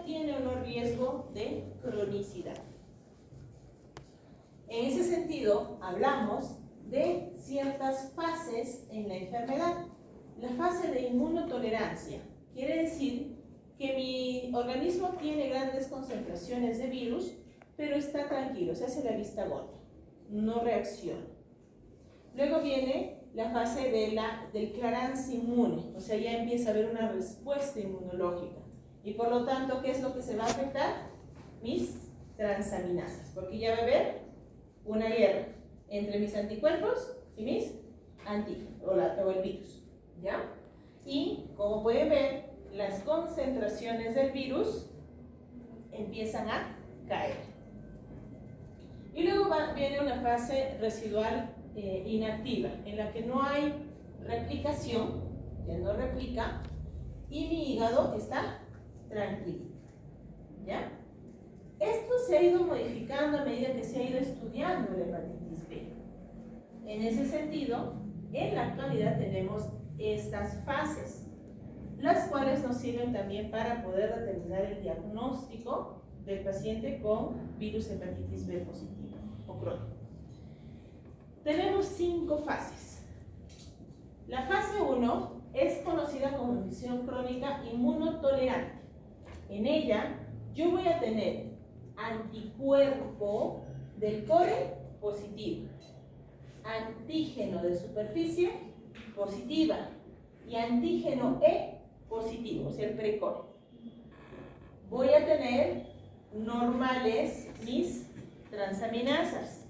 tiene o no riesgo de cronicidad. En ese sentido, hablamos de ciertas fases en la enfermedad. La fase de inmunotolerancia quiere decir que mi organismo tiene grandes concentraciones de virus, pero está tranquilo, se hace la vista gorda, no reacciona. Luego viene la fase del clearance inmune, o sea, ya empieza a haber una respuesta inmunológica. Y por lo tanto, ¿qué es lo que se va a afectar? Mis transaminasas, porque ya va a haber una guerra entre mis anticuerpos y mis antígenos, o el virus, ¿ya? Y como pueden ver, las concentraciones del virus empiezan a caer. Y luego viene una fase residual inactiva, en la que no hay replicación, ya no replica, y mi hígado está tranquilo, ¿ya? Esto se ha ido modificando a medida que se ha ido estudiando la hepatitis B. En ese sentido, en la actualidad tenemos estas fases, las cuales nos sirven también para poder determinar el diagnóstico del paciente con virus hepatitis B positivo o crónico. Tenemos 5 fases. La fase 1 es conocida como infección crónica inmunotolerante. En ella yo voy a tener anticuerpo del core positivo, antígeno de superficie positiva y antígeno E positivo, o sea, el precore. Voy a tener normales mis transaminasas,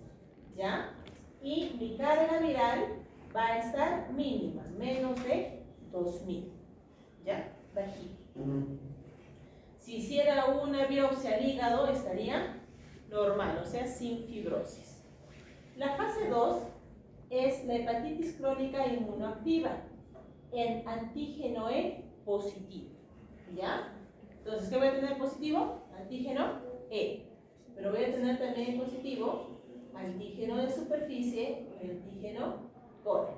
¿ya? Y mi carga viral va a estar mínima, menos de 2000, ¿ya? Bajita. Si hiciera una biopsia al hígado, estaría normal, o sea, sin fibrosis. La fase 2 es la hepatitis crónica inmunoactiva en antígeno E positivo, ¿ya? Entonces, ¿qué voy a tener positivo? Antígeno E. Pero voy a tener también positivo antígeno de superficie y antígeno core.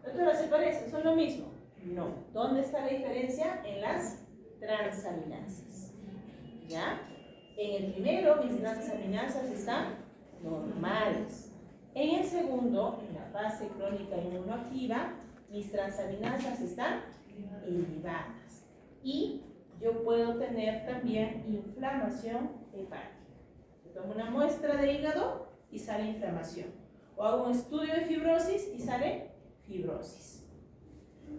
Doctora, ¿se parecen? ¿Son lo mismo? No. ¿Dónde está la diferencia? En las transaminasas, ¿ya? En el primero, mis transaminasas están normales. En el segundo, en la fase crónica inmunoactiva, mis transaminasas están elevadas. Y yo puedo tener también inflamación hepática. Yo tomo una muestra de hígado y sale inflamación. O hago un estudio de fibrosis y sale fibrosis.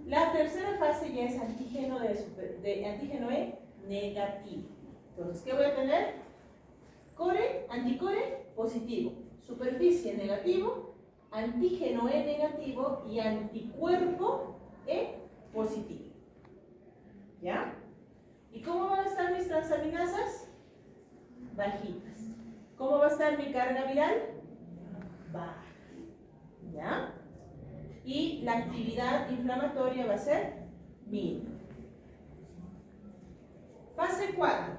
La tercera fase ya es antígeno de antígeno E negativo. Entonces, ¿qué voy a tener? Anticore positivo, superficie negativo, antígeno E negativo y anticuerpo E positivo. ¿Ya? ¿Y cómo van a estar mis transaminasas? Bajitas. ¿Cómo va a estar mi carga viral? Baja. ¿Ya? Y la actividad inflamatoria va a ser mínima. Fase 4.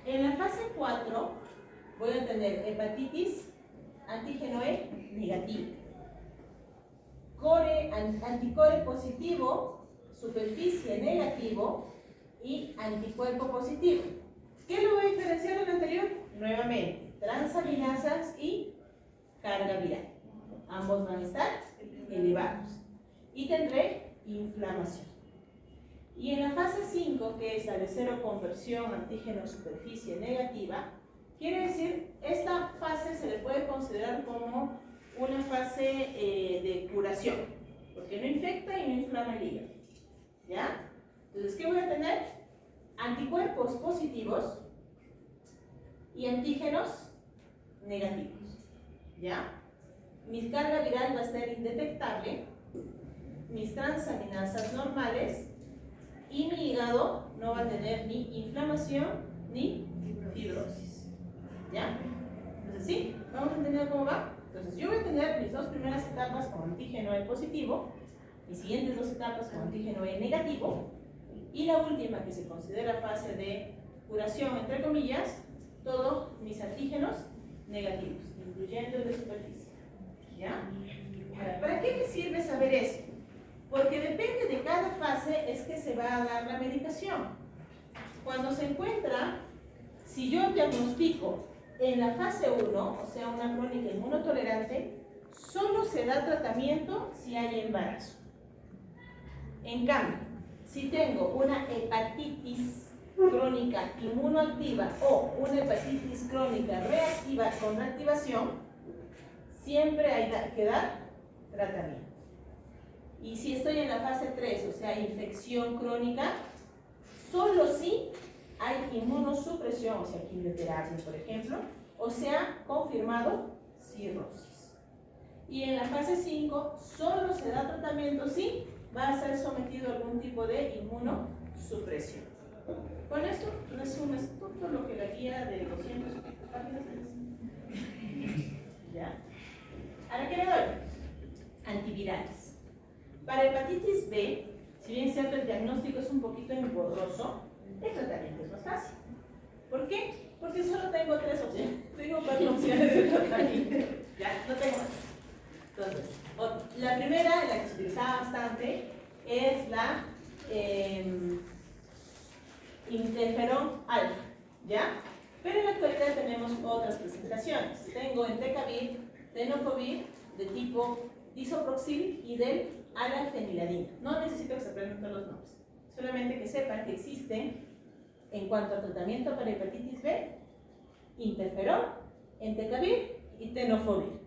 En la fase 4 voy a tener hepatitis, antígeno E negativo, anticore positivo, superficie negativo y anticuerpo positivo. ¿Qué lo va a diferenciar del anterior? Nuevamente, transaminasas y carga viral. Ambos van a estar elevados. Y tendré inflamación. Y en la fase 5, que es la de cero conversión antígeno-superficie negativa, quiere decir, esta fase se le puede considerar como una fase de curación, porque no infecta y no inflama el hígado. ¿Ya? Entonces, ¿qué voy a tener? Anticuerpos positivos y antígenos negativos. ¿Ya? Mi carga viral va a ser indetectable, mis transaminasas normales, y mi hígado no va a tener ni inflamación ni fibrosis. ¿Ya? Entonces, ¿sí? ¿Vamos a entender cómo va? Entonces, yo voy a tener mis 2 primeras etapas con antígeno E positivo, mis siguientes 2 etapas con antígeno E negativo, y la última, que se considera fase de curación, entre comillas, todos mis antígenos negativos, incluyendo el de superficie. ¿Ya? Porque depende de cada fase es que se va a dar la medicación. Cuando se encuentra, si yo diagnostico en la fase 1, o sea, una crónica inmunotolerante, solo se da tratamiento si hay embarazo. En cambio, si tengo una hepatitis crónica inmunoactiva o una hepatitis crónica reactiva con reactivación, siempre hay que dar tratamiento. Y si estoy en la fase 3, o sea, infección crónica, solo si hay inmunosupresión, o sea, quimioterapia, por ejemplo, o sea, confirmado cirrosis. Y en la fase 5, solo se da tratamiento si va a ser sometido a algún tipo de inmunosupresión. Con esto resumes todo lo que la guía de 200 páginas es. ¿Ya? ¿Ahora qué le doy? Antivirales. Para hepatitis B, si bien es cierto el diagnóstico es un poquito engorroso, el tratamiento es más fácil. ¿Por qué? Porque solo tengo 3 opciones. Tengo 4 opciones de tratamiento. Ya, no tengo más. Entonces, la primera, la que se utilizaba bastante, es la interferón alfa, ¿ya? Pero en la actualidad tenemos otras presentaciones. Tengo entecavir, tenofovir, de tipo disoproxil y del alafeniladina. No necesito que se aprendan todos los nombres, solamente que sepan que existen, en cuanto a tratamiento para hepatitis B, interferón, entecavir y tenofovir,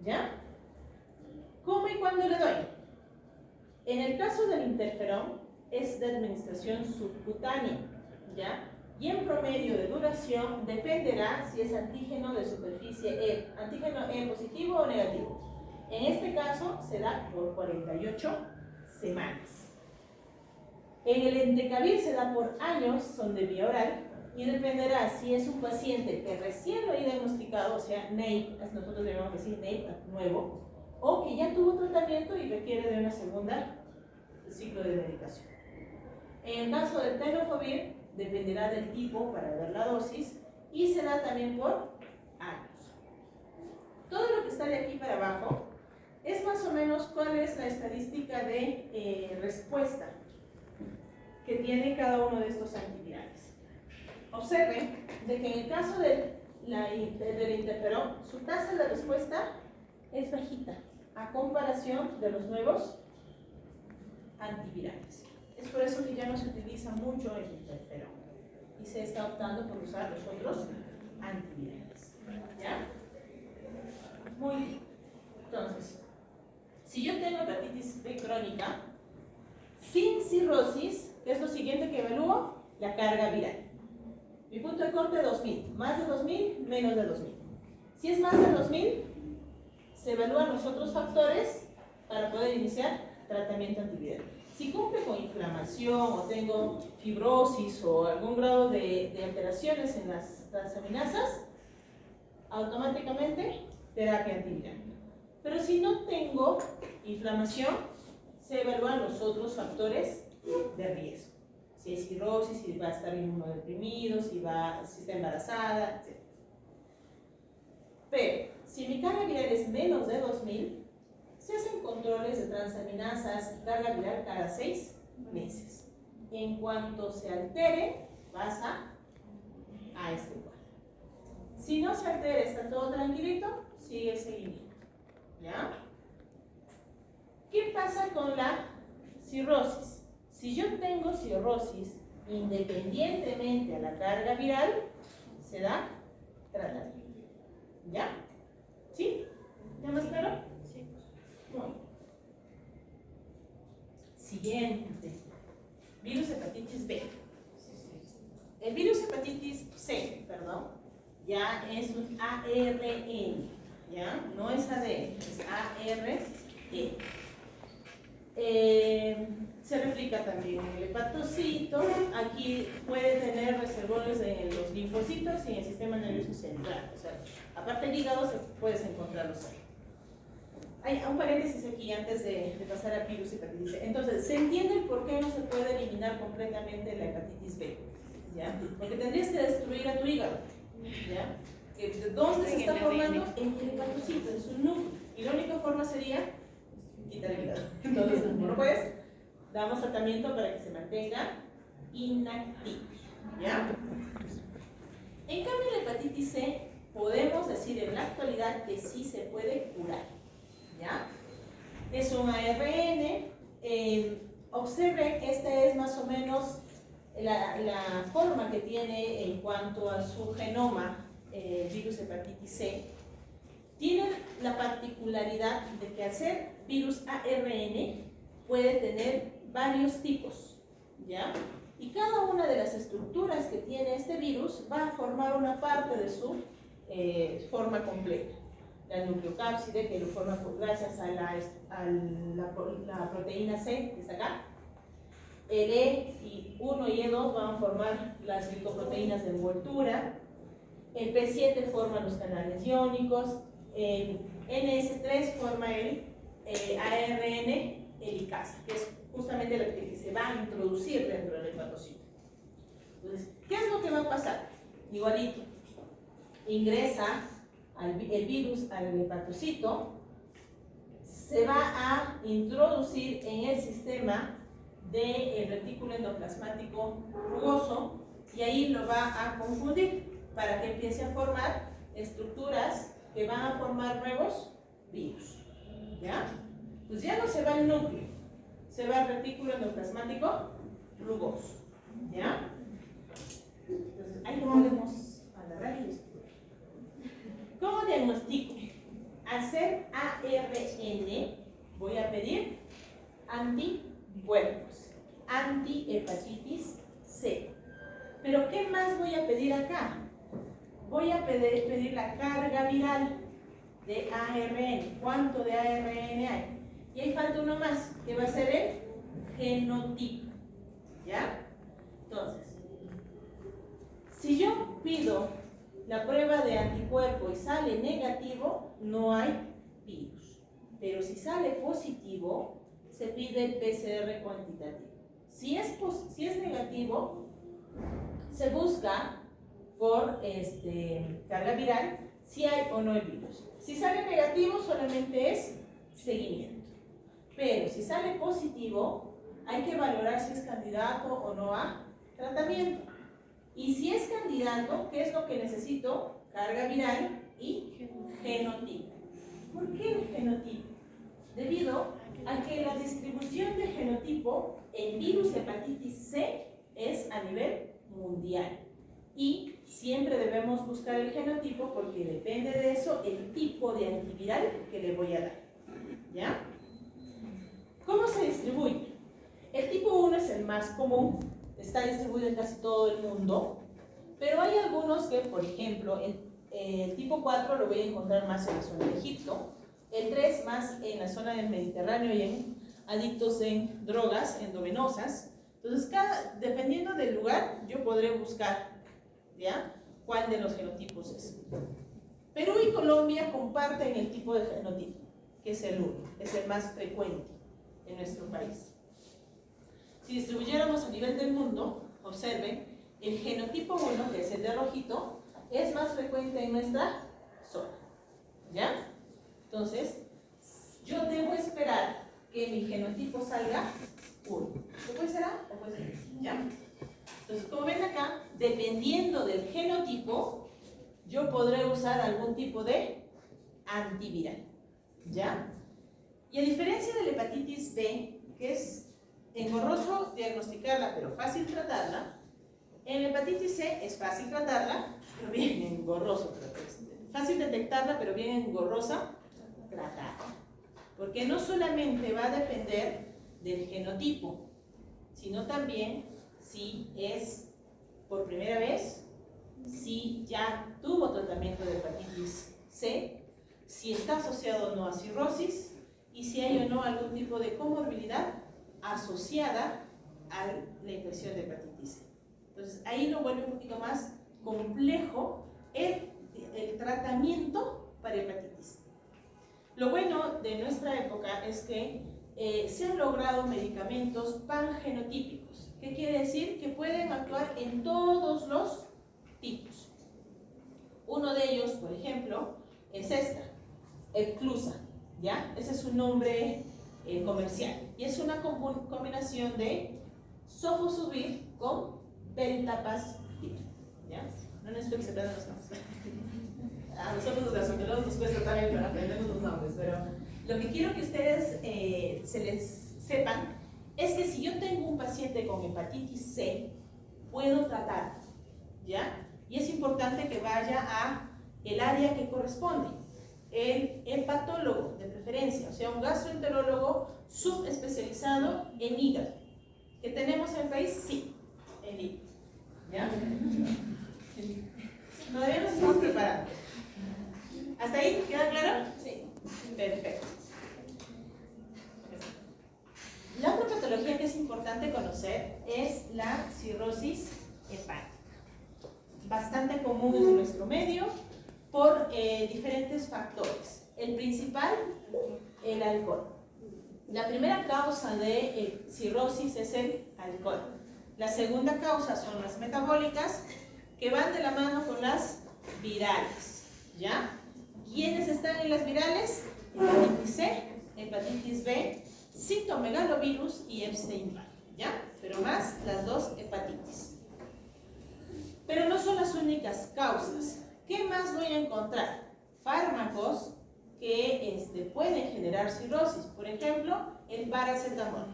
¿ya? ¿Cómo y cuándo le doy? En el caso del interferón, es de administración subcutánea, ¿ya? Y en promedio de duración dependerá si es antígeno de superficie E, antígeno E positivo o negativo. En este caso se da por 48 semanas. En el entecavir se da por años, son de vía oral, y dependerá si es un paciente que recién lo he diagnosticado, o sea, NAIP, nosotros debemos decir NAIP nuevo, o que ya tuvo tratamiento y requiere de una segunda ciclo de medicación. En el caso del tenofovir, dependerá del tipo para ver la dosis y se da también por años. Todo lo que está de aquí para abajo es más o menos cuál es la estadística de respuesta que tiene cada uno de estos antivirales. Observen de que en el caso del interferón, su tasa de respuesta es bajita a comparación de los nuevos antivirales. Es por eso que ya no se utiliza mucho el interferón y se está optando por usar los otros antivirales. ¿Ya? Muy bien. Entonces, si yo tengo hepatitis B crónica sin cirrosis, ¿qué es lo siguiente que evalúo? La carga viral. Mi punto de corte 2000, más de 2000, menos de 2000. Si es más de 2000, se evalúan los otros factores para poder iniciar tratamiento antiviral. Si cumple con inflamación o tengo fibrosis o algún grado de alteraciones en las transaminasas, automáticamente terapia antiviral. Pero si no tengo inflamación, se evalúan los otros factores de riesgo. Si es cirrosis, si va a estar inmunodeprimido, si está embarazada, etc. Pero si mi carga viral es menos de 2000, se hacen controles de transaminasas y carga viral cada 6 meses. En cuanto se altere, pasa a este cuadro. Si no se altera, está todo tranquilito, sigue el seguimiento. ¿Ya? ¿Qué pasa con la cirrosis? Si yo tengo cirrosis, independientemente a la carga viral, se da tratamiento. ¿Ya? ¿Sí? ¿Ya más claro? Sí. Bueno. Siguiente. Virus hepatitis B. El virus hepatitis C, perdón, ya es un ARN, ¿ya? No es ADN, es ARN. Se replica también en el hepatocito. Aquí puede tener reservorios en los linfocitos y en el sistema nervioso central. O sea, aparte del hígado, puedes encontrarlos ahí. Hay un paréntesis aquí antes de pasar a virus hepatitis C. Entonces, ¿se entiende por qué no se puede eliminar completamente la hepatitis B? ¿Ya? Porque tendrías que destruir a tu hígado. ¿Ya? ¿Dónde se está formando? En el hepatocito, en su núcleo. Y la única forma sería quitar el hígado. Entonces, como no puedes, damos tratamiento para que se mantenga inactivo. ¿Ya? En cambio, la hepatitis C podemos decir en la actualidad que sí se puede curar. ¿Ya? Es un ARN. Observen, esta es más o menos la forma que tiene en cuanto a su genoma el virus hepatitis C. Tiene la particularidad de que al ser virus ARN puede tener varios tipos, ¿ya? Y cada una de las estructuras que tiene este virus va a formar una parte de su forma completa. La nucleocápside, que lo forma gracias a la proteína C, que está acá. El E1 y E2 van a formar las glicoproteínas de envoltura. El P7 forma los canales iónicos. El NS3 forma el ARN helicasa, que es justamente lo que se va a introducir dentro del hepatocito. Entonces, ¿qué es lo que va a pasar? Igualito, ingresa el virus al hepatocito, se va a introducir en el sistema del retículo endoplasmático rugoso y ahí lo va a confundir para que empiece a formar estructuras que van a formar nuevos virus. ¿Ya? Pues ya no se va el núcleo, se va el retículo endoplasmático rugoso. ¿Ya? Entonces ahí lo podemos agarrar y estudiar. ¿Cómo diagnostico? Hacer ARN, voy a pedir anticuerpos, antihepatitis C. Pero ¿qué más voy a pedir acá? Voy a pedir la carga viral de ARN. ¿Cuánto de ARN hay? Y ahí falta uno más, que va a ser el genotipo. ¿Ya? Entonces, si yo pido la prueba de anticuerpo y sale negativo, no hay virus. Pero si sale positivo, se pide el PCR cuantitativo. Si es negativo, se busca por carga viral si hay o no el virus. Si sale negativo, solamente es seguimiento. Pero si sale positivo, hay que valorar si es candidato o no a tratamiento. Y si es candidato, ¿qué es lo que necesito? Carga viral y genotipo. ¿Por qué el genotipo? Debido a que la distribución de genotipo en virus hepatitis C es a nivel mundial. Y siempre debemos buscar el genotipo porque depende de eso el tipo de antiviral que le voy a dar. ¿Ya? ¿Cómo se distribuye? El tipo 1 es el más común, está distribuido en casi todo el mundo, pero hay algunos que, por ejemplo, el tipo 4 lo voy a encontrar más en la zona de Egipto, el 3 más en la zona del Mediterráneo y en adictos en drogas endovenosas. Entonces, dependiendo del lugar, yo podré buscar, ¿ya?, cuál de los genotipos es. Perú y Colombia comparten el tipo de genotipo, que es el 1, es el más frecuente en nuestro país. Si distribuyéramos a nivel del mundo, observen, el genotipo 1, que es el de rojito, es más frecuente en nuestra zona. ¿Ya? Entonces, yo debo esperar que mi genotipo salga 1. ¿Se puede ser A o puede ser B? ¿Ya? Entonces, como ven acá, dependiendo del genotipo, yo podré usar algún tipo de antiviral. ¿Ya? Y a diferencia de la hepatitis B, que es engorroso diagnosticarla, pero fácil tratarla, en la hepatitis C es fácil tratarla, pero bien engorroso. Fácil detectarla, pero bien engorrosa tratarla. Porque no solamente va a depender del genotipo, sino también si es por primera vez, si ya tuvo tratamiento de hepatitis C, si está asociado o no a cirrosis y si hay o no algún tipo de comorbilidad asociada a la infección de hepatitis C. Entonces ahí lo vuelve un poquito más complejo el tratamiento para hepatitis C. Lo bueno de nuestra época es que se han logrado medicamentos pangenotípicos. ¿Qué quiere decir? Que pueden actuar en todos los tipos. Uno de ellos, por ejemplo, es esta, Epclusa, ¿ya? Ese es su nombre comercial. Y es una combinación de sofosbuvir con bentapazvir. ¿Ya? No necesito que se aprendan los nombres. A nosotros los gastroenterólogos nos cuesta también para aprender los nombres, pero lo que quiero que ustedes se les sepan es que si yo tengo un paciente con hepatitis C, puedo tratar, ¿ya? Y es importante que vaya a el área que corresponde, el hepatólogo de preferencia, o sea, un gastroenterólogo subespecializado en hígado. ¿Que tenemos en el país? Sí, en hígado, ¿ya? Todavía nos estamos preparando. ¿Hasta ahí? ¿Queda claro? Sí. Perfecto. La otra patología que es importante conocer es la cirrosis hepática. Bastante común en nuestro medio por diferentes factores. El principal, el alcohol. La primera causa de cirrosis es el alcohol. La segunda causa son las metabólicas, que van de la mano con las virales, ¿ya? ¿Quiénes están en las virales? Hepatitis C, hepatitis B, citomegalovirus y Epstein-Barr, ¿ya? Pero más las dos hepatitis. Pero no son las únicas causas. ¿Qué más voy a encontrar? Fármacos que pueden generar cirrosis. Por ejemplo, el paracetamol.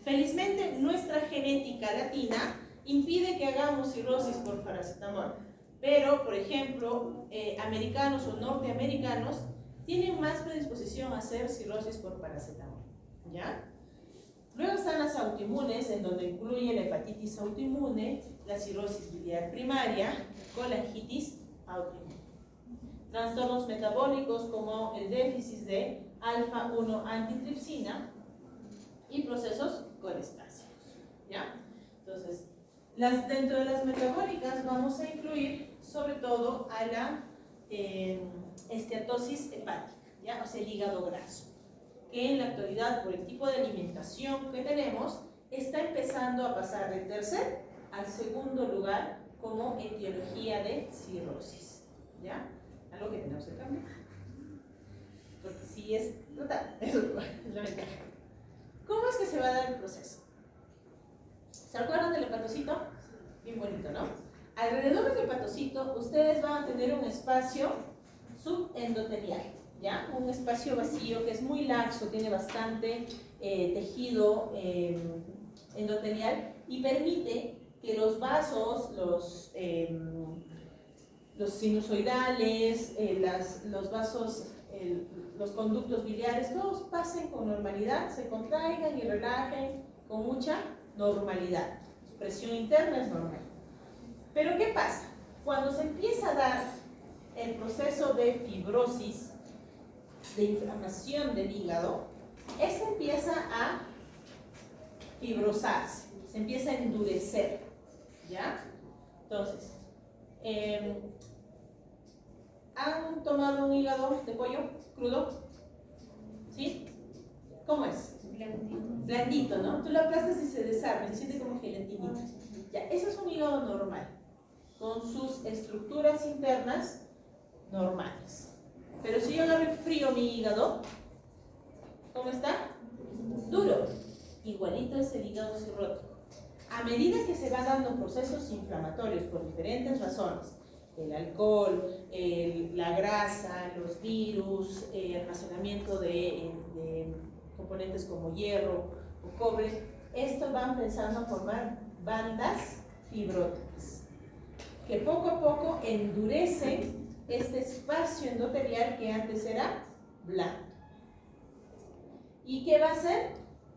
Felizmente, nuestra genética latina impide que hagamos cirrosis por paracetamol. Pero, por ejemplo, americanos o norteamericanos tienen más predisposición a hacer cirrosis por paracetamol, ¿ya? Luego están las autoinmunes, en donde incluye la hepatitis autoinmune, la cirrosis biliar primaria, colangitis autoinmune. Trastornos metabólicos como el déficit de alfa-1 antitripsina y procesos colestásicos, ¿ya? Entonces, dentro de las metabólicas vamos a incluir sobre todo a la esteatosis hepática, ¿ya? O sea, el hígado graso, que en la actualidad, por el tipo de alimentación que tenemos, está empezando a pasar del tercer al segundo lugar como etiología de cirrosis, ¿ya? Algo que tenemos que cambiar, porque sí es total, eso es la ventaja. ¿Cómo es que se va a dar el proceso? ¿Se acuerdan del hepatocito? Bien bonito, ¿no? Alrededor del hepatocito ustedes van a tener un espacio subendotelial, ¿ya? Un espacio vacío que es muy laxo, tiene bastante tejido endotelial y permite que los vasos, los sinusoidales, los vasos, los conductos biliares, todos pasen con normalidad, se contraigan y relajen con mucha normalidad. Presión interna es normal. Pero ¿qué pasa? Cuando se empieza a dar el proceso de fibrosis, de inflamación del hígado, este empieza a fibrosarse, se empieza a endurecer, ¿ya? Entonces, ¿han tomado un hígado de pollo crudo? ¿Sí? ¿Cómo es? Blandito, ¿no? Tú lo aplastas y se desarma, se siente como gelatinita. Ya, eso es un hígado normal, con sus estructuras internas normales. Pero si yo agarro frío mi hígado, ¿cómo está? Duro. Igualito es el hígado cirrótico. A medida que se van dando procesos inflamatorios por diferentes razones, el alcohol, la grasa, los virus, el almacenamiento de componentes como hierro o cobre, estos van empezando a formar bandas fibróticas que poco a poco endurecen este espacio endotelial que antes era blando. ¿Y qué va a hacer?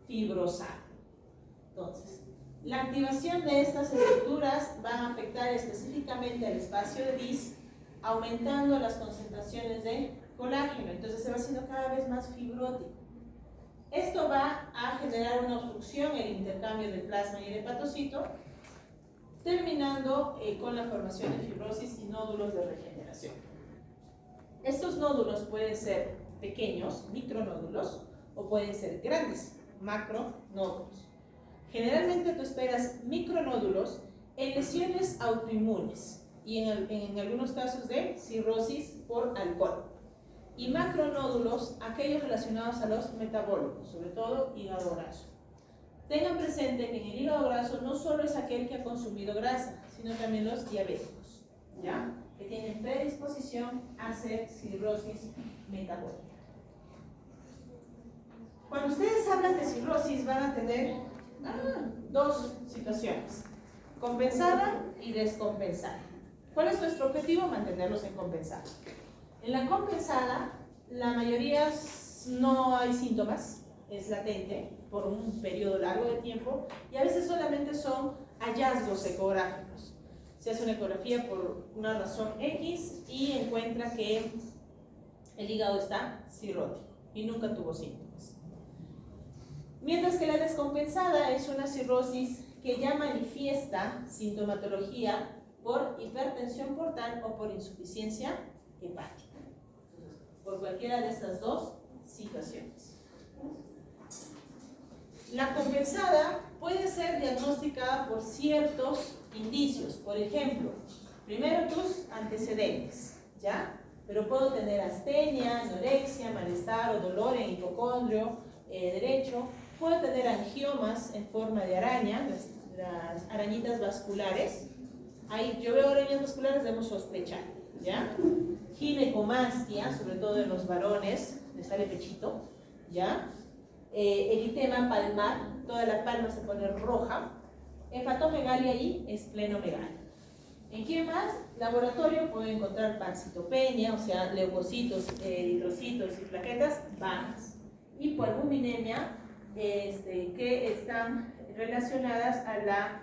Fibrosar. Entonces, la activación de estas estructuras va a afectar específicamente al espacio de Dis, aumentando las concentraciones de colágeno. Entonces se va haciendo cada vez más fibrótico. Esto va a generar una obstrucción en el intercambio del plasma y el hepatocito, terminando con la formación de fibrosis y nódulos de regeneración. Estos nódulos pueden ser pequeños, micronódulos, o pueden ser grandes, macronódulos. Generalmente tú esperas micronódulos en lesiones autoinmunes y en algunos casos de cirrosis por alcohol. y macronódulos, aquellos relacionados a los metabólicos, sobre todo hígado graso. Tengan presente que en el hígado graso no solo es aquel que ha consumido grasa, sino también los diabéticos, ¿ya? Que tienen predisposición a hacer cirrosis metabólica. Cuando ustedes hablan de cirrosis van a tener dos situaciones, compensada y descompensada. ¿Cuál es nuestro objetivo? Mantenerlos en compensada. En la compensada, la mayoría no hay síntomas, es latente por un periodo largo de tiempo y a veces solamente son hallazgos ecográficos. Se hace una ecografía por una razón X y encuentra que el hígado está cirrótico y nunca tuvo síntomas. Mientras que la descompensada es una cirrosis que ya manifiesta sintomatología por hipertensión portal o por insuficiencia hepática. Por cualquiera de estas dos situaciones. La compensada puede ser diagnosticada por ciertos indicios. Por ejemplo, primero tus antecedentes, ¿ya? Pero puedo tener astenia, anorexia, malestar o dolor en hipocondrio derecho. Puedo tener angiomas en forma de araña, las arañitas vasculares. Ahí yo veo arañas vasculares, debemos sospechar, ¿ya? Ginecomastia, sobre todo en los varones, le sale pechito, ¿ya? Eritema palmar, toda la palma se pone roja. Hepatomegalia y esplenomegalia. ¿En qué más? Laboratorio puedo encontrar pancitopenia, o sea, leucocitos, eritrocitos y plaquetas bajas. Hipoalbuminemia, que están relacionadas a la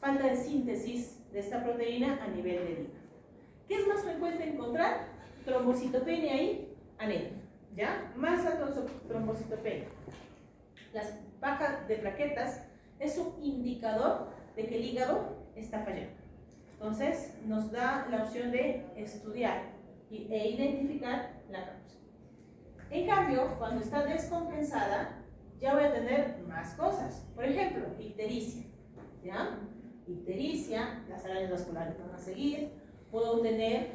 falta de síntesis de esta proteína a nivel del hígado. ¿Qué es más frecuente encontrar? Trombocitopenia y anemia, ¿ya? Más la trombocitopenia. Las bajas de plaquetas es un indicador de que el hígado está fallando. Entonces, nos da la opción de estudiar e identificar la causa. En cambio, cuando está descompensada, ya voy a tener más cosas. Por ejemplo, ictericia, ¿ya? Ictericia, las arañas vasculares van a seguir. Puedo tener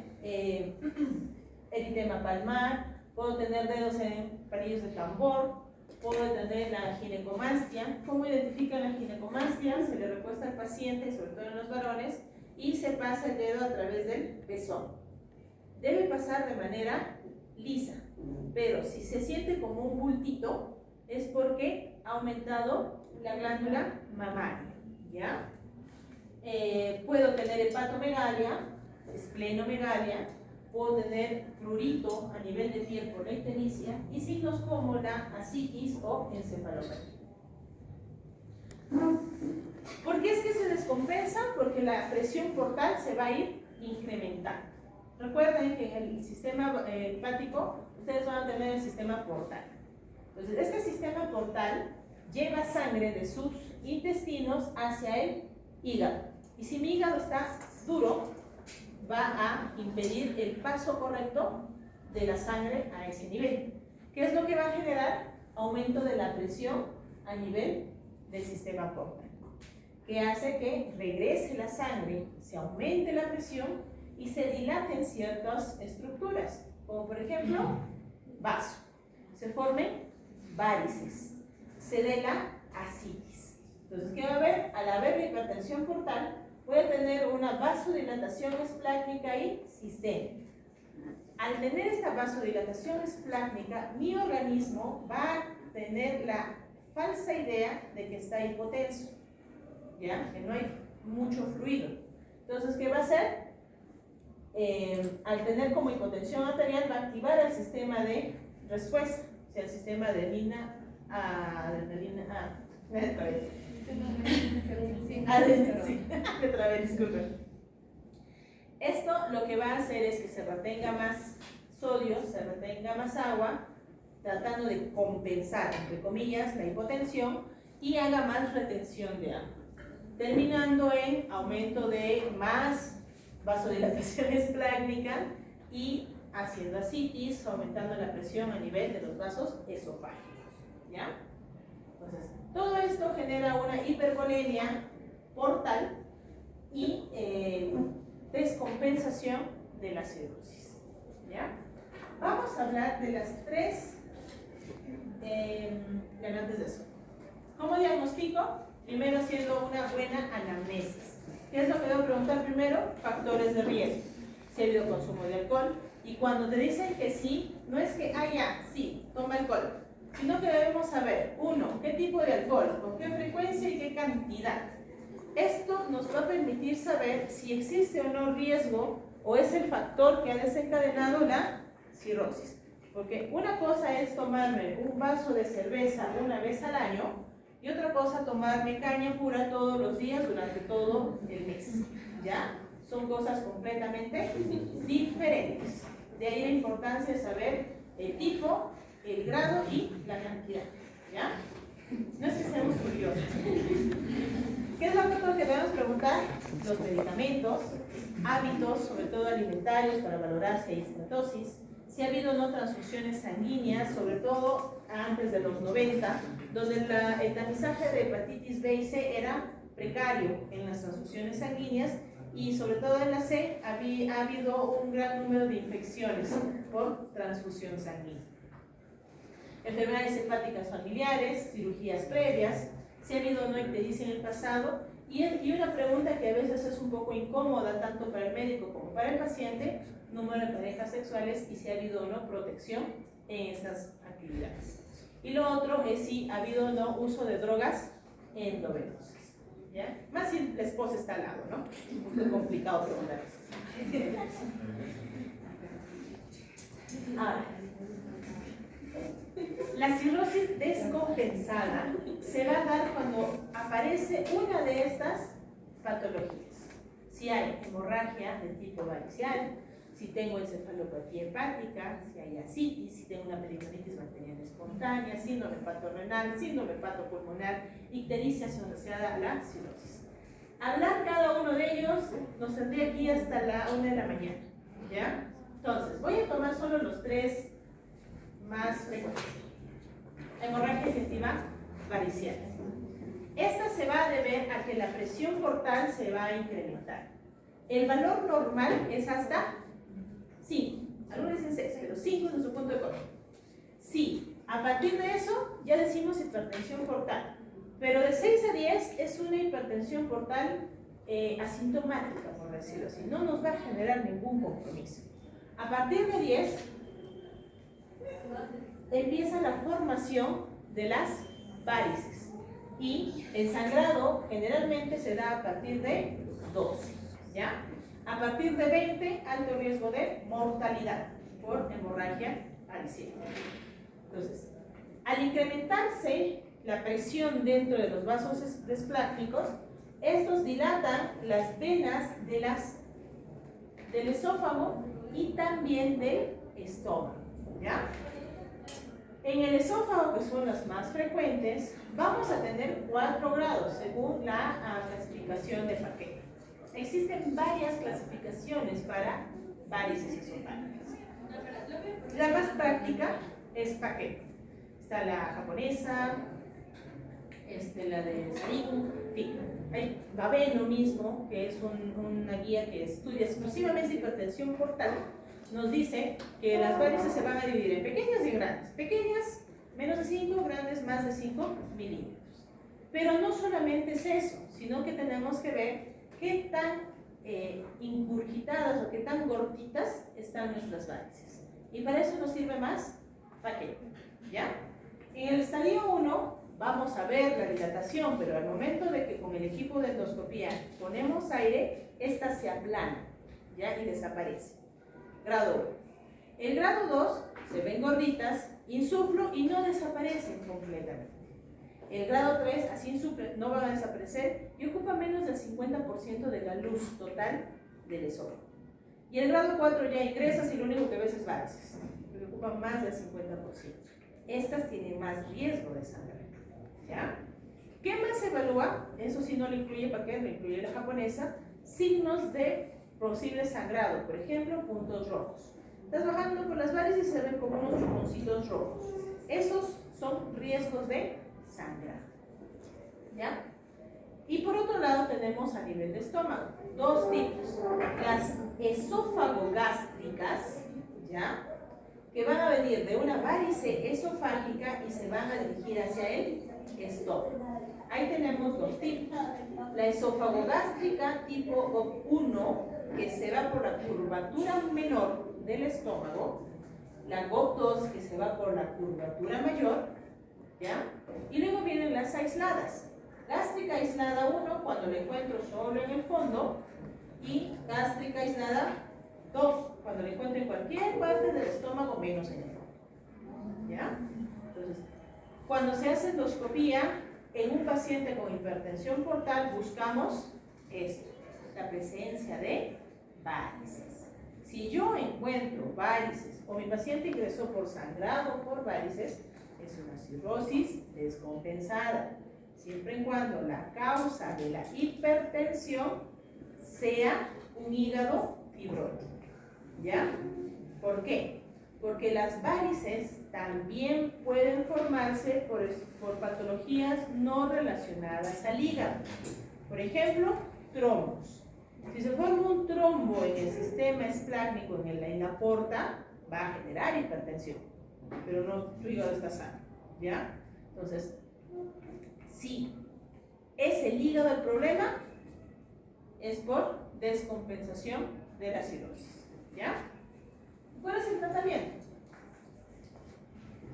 eritema palmar, puedo tener dedos en palillos de tambor, puedo tener la ginecomastia. ¿Cómo identifican la ginecomastia? Se le recuesta al paciente, sobre todo en los varones, y se pasa el dedo a través del pezón. Debe pasar de manera lisa, pero si se siente como un bultito, es porque ha aumentado la glándula mamaria, ¿ya? Puedo tener hepatomegalia, esplenomegalia, puedo tener prurito a nivel de piel por la ictericia y signos como la ascitis o encefalopatía. ¿Por qué es que se descompensa? Porque la presión portal se va a ir incrementando. Recuerden que en el sistema hepático ustedes van a tener el sistema portal. Entonces, este sistema portal lleva sangre de sus intestinos hacia el hígado. Y si mi hígado está duro, va a impedir el paso correcto de la sangre a ese nivel. ¿Qué es lo que va a generar? Aumento de la presión a nivel del sistema portal, que hace que regrese la sangre, se aumente la presión y se dilaten ciertas estructuras, como por ejemplo vaso, se formen varices, se dé la ascitis. Entonces, ¿qué va a haber? Al haber la hipertensión portal, voy a tener una vasodilatación esplácnica y sistémica. Al tener esta vasodilatación esplácnica, mi organismo va a tener la falsa idea de que está hipotenso, ¿ya? Que no hay mucho fluido. Entonces, ¿qué va a hacer? Al tener como hipotensión arterial, va a activar el sistema de respuesta, o sea, el sistema de adrenalina, disculpen. Esto lo que va a hacer es que se retenga más sodio, se retenga más agua, tratando de compensar, entre comillas, la hipotensión y haga más retención de agua, terminando en aumento de más vasodilatación esplácnica y haciendo ascitis, aumentando la presión a nivel de los vasos esofágicos, ¿ya? Entonces, todo esto genera una hipervolemia portal y descompensación de la cirrosis, ¿ya? vamos a hablar de las tres antes de eso. ¿Cómo diagnostico? Primero haciendo una buena anamnesis. ¿Qué es lo que debo preguntar primero? Factores de riesgo. Si ha habido consumo de alcohol. Y cuando te dicen que sí, no es que, sí, toma alcohol. Sino que debemos saber, uno, qué tipo de alcohol, con qué frecuencia y qué cantidad. Esto nos va a permitir saber si existe o no riesgo o es el factor que ha desencadenado la cirrosis. Porque una cosa es tomarme un vaso de cerveza una vez al año y otra cosa tomarme caña pura todos los días durante todo el mes. ¿Ya? Son cosas completamente diferentes. De ahí la importancia de saber el tipo, el grado y la cantidad. ¿Ya? No es que seamos curiosos. ¿Qué es lo otro que debemos preguntar? Los medicamentos, hábitos, sobre todo alimentarios, para valorar si hay estenosis, si ha habido o no transfusiones sanguíneas, sobre todo antes de los 90, donde el tamizaje de hepatitis B y C era precario en las transfusiones sanguíneas y sobre todo en la C ha habido un gran número de infecciones por transfusión sanguínea. Enfermedades hepáticas familiares, cirugías previas, si ha habido o no ictericia en el pasado, y una pregunta que a veces es un poco incómoda tanto para el médico como para el paciente: número de parejas sexuales y si ha habido o no protección en estas actividades. Y lo otro es si ha habido o no uso de drogas endovenosas. ¿Ya? Más si la esposa está al lado, ¿no? Es un poco complicado preguntar eso. Ahora, la cirrosis descompensada se va a dar cuando aparece una de estas patologías. Si hay hemorragia de tipo varicial, si tengo encefalopatía hepática, si hay ascitis, si tengo una peritonitis bacteriana espontánea, síndrome hepatorenal, síndrome hepatopulmonar, ictericia asociada a la cirrosis. Hablar cada uno de ellos nos tendría aquí hasta la 1 de la mañana. ¿Ya? Entonces, voy a tomar solo los tres más frecuentes. Hemorragia digestiva varicial. Esta se va a deber a que la presión portal se va a incrementar. El valor normal es hasta 5. Algunos dicen 6, pero 5 es nuestro punto de corte. Sí, a partir de eso ya decimos hipertensión portal. Pero de 6 a 10 es una hipertensión portal asintomática, por decirlo así. No nos va a generar ningún compromiso. A partir de 10 empieza la formación de las varices. Y el sangrado generalmente se da a partir de 12. ¿Ya? A partir de 20, alto riesgo de mortalidad por hemorragia varicela. Entonces, al incrementarse la presión dentro de los vasos desplácnicos, estos dilatan las venas del esófago y también del estómago. ¿Ya? En el esófago, que son las más frecuentes, vamos a tener 4 grados según la clasificación de Paquet. Existen varias clasificaciones para varices esofágicas. La más práctica es Paquet. Está la japonesa, la de Sarigu, en fin. Hay Babeno mismo, que es una guía que estudia exclusivamente hipertensión portal. Nos dice que las varices se van a dividir en pequeñas y grandes. Pequeñas, menos de 5, grandes, más de 5 milímetros. Pero no solamente es eso, sino que tenemos que ver qué tan incurgitadas o qué tan gorditas están nuestras varices. Y para eso nos sirve más Paquet. ¿Ya? En el estadio 1 vamos a ver la dilatación, pero al momento de que con el equipo de endoscopía ponemos aire, esta se aplana, ¿ya? Y desaparece. Grado 1. El grado 2 se ven gorditas, insuflo y no desaparecen completamente. El grado 3, así insuflo, no van a desaparecer y ocupa menos del 50% de la luz total del esófago. Y el grado 4 ya ingresas y lo único que ves es varices, que ocupan más del 50%. Estas tienen más riesgo de sangrar. ¿Ya? ¿Qué más se evalúa? Eso sí no lo incluye Paquet, lo incluye la japonesa. Signos de posible sangrado, por ejemplo, puntos rojos. Estás bajando por las varices y se ven como unos chuponcitos rojos. Esos son riesgos de sangrado. ¿Ya? Y por otro lado tenemos a nivel de estómago, 2 tipos. Las esófagogástricas, ¿ya? que van a venir de una varice esofágica y se van a dirigir hacia el estómago. Ahí tenemos dos tipos. La esófago-gástrica tipo 1, que se va por la curvatura menor del estómago. La GOP2, que se va por la curvatura mayor, ¿ya? Y luego vienen las aisladas. Gástrica aislada 1, cuando la encuentro solo en el fondo, y gástrica aislada 2, cuando la encuentro en cualquier parte del estómago menos en el fondo. ¿Ya? Entonces, cuando se hace endoscopía en un paciente con hipertensión portal, buscamos esto, la presencia de varices. Si yo encuentro varices o mi paciente ingresó por sangrado por varices, es una cirrosis descompensada, siempre y cuando la causa de la hipertensión sea un hígado fibrótico. ¿Ya? ¿Por qué? Porque las varices también pueden formarse por patologías no relacionadas al hígado. Por ejemplo, trombos. Si se forma un trombo en el sistema esplácnico, en la porta, va a generar hipertensión, pero no, tu hígado está sano. ¿Ya? Entonces, si es el hígado el problema, es por descompensación de la cirrosis. ¿Ya? ¿Cuál es el tratamiento?